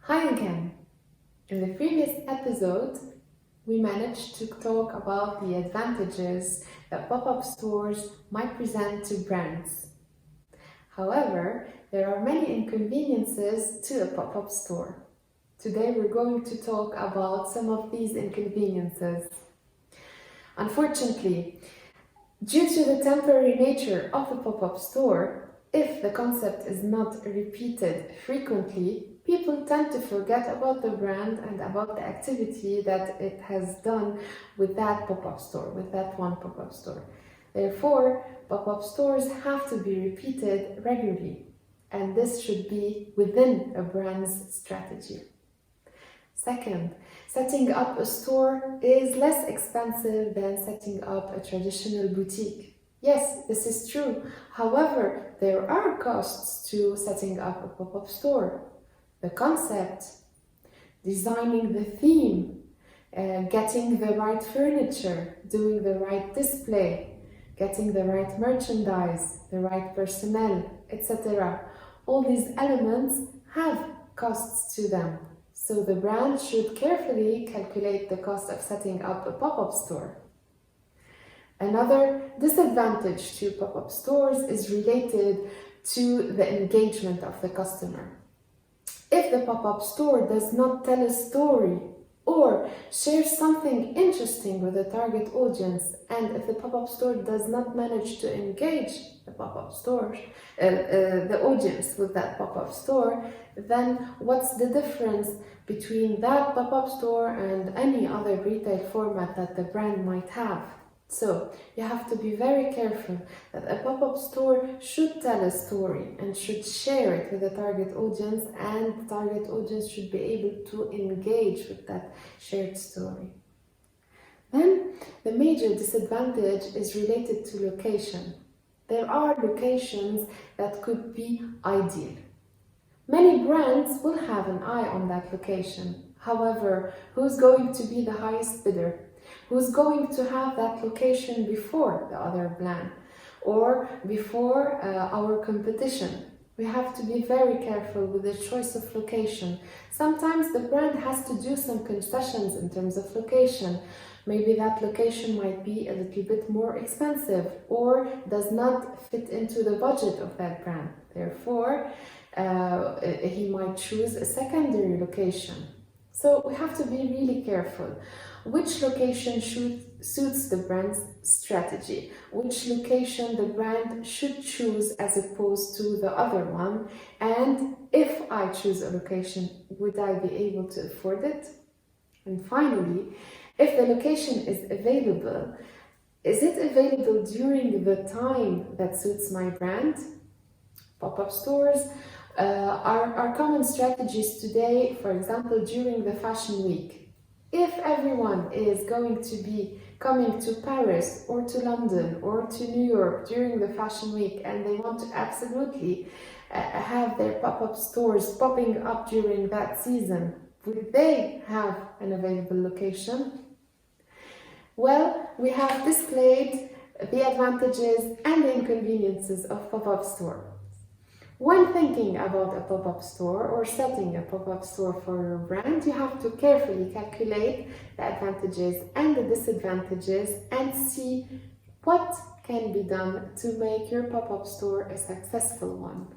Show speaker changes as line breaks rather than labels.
Hi again! In the previous episode, we managed to talk about the advantages that pop-up stores might present to brands. However, there are many inconveniences to a pop-up store. Today we're going to talk about some of these inconveniences. Unfortunately, due to the temporary nature of a pop-up store, if the concept is not repeated frequently, people tend to forget about the brand and about the activity that it has done with that pop-up store, with that one pop-up store. Therefore, pop-up stores have to be repeated regularly, and this should be within a brand's strategy. Second, setting up a store is less expensive than setting up a traditional boutique. Yes, this is true. However, there are costs to setting up a pop-up store. The concept, designing the theme, getting the right furniture, doing the right display, getting the right merchandise, the right personnel, etc. All these elements have costs to them. So the brand should carefully calculate the cost of setting up a pop-up store. Another disadvantage to pop-up stores is related to the engagement of the customer. If the pop-up store does not tell a story or share something interesting with the target audience, and if the pop-up store does not manage to engage the pop-up store, the audience with that pop-up store, then what's the difference between that pop-up store and any other retail format that the brand might have? So you have to be very careful that a pop-up store should tell a story and should share it with the target audience, and the target audience should be able to engage with that shared story. Then the major disadvantage is related to location. There are locations that could be ideal. Many brands will have an eye on that location. However, who's going to be the highest bidder? Who's going to have that location before the other brand or before our competition? We have to be very careful with the choice of location. Sometimes the brand has to do some concessions in terms of location. Maybe that location might be a little bit more expensive or does not fit into the budget of that brand. Therefore, he might choose a secondary location. So we have to be really careful. Which location suits the brand's strategy? Which location the brand should choose as opposed to the other one? And if I choose a location, would I be able to afford it? And finally, if the location is available, is it available during the time that suits my brand? Pop-up stores are common strategies today, for example, during the fashion week. If everyone is going to be coming to Paris or to London or to New York during the fashion week and they want to absolutely have their pop-up stores popping up during that season, would they have an available location? Well, we have displayed the advantages and the inconveniences of pop-up store. When thinking about a pop-up store or setting a pop-up store for your brand, you have to carefully calculate the advantages and the disadvantages and see what can be done to make your pop-up store a successful one.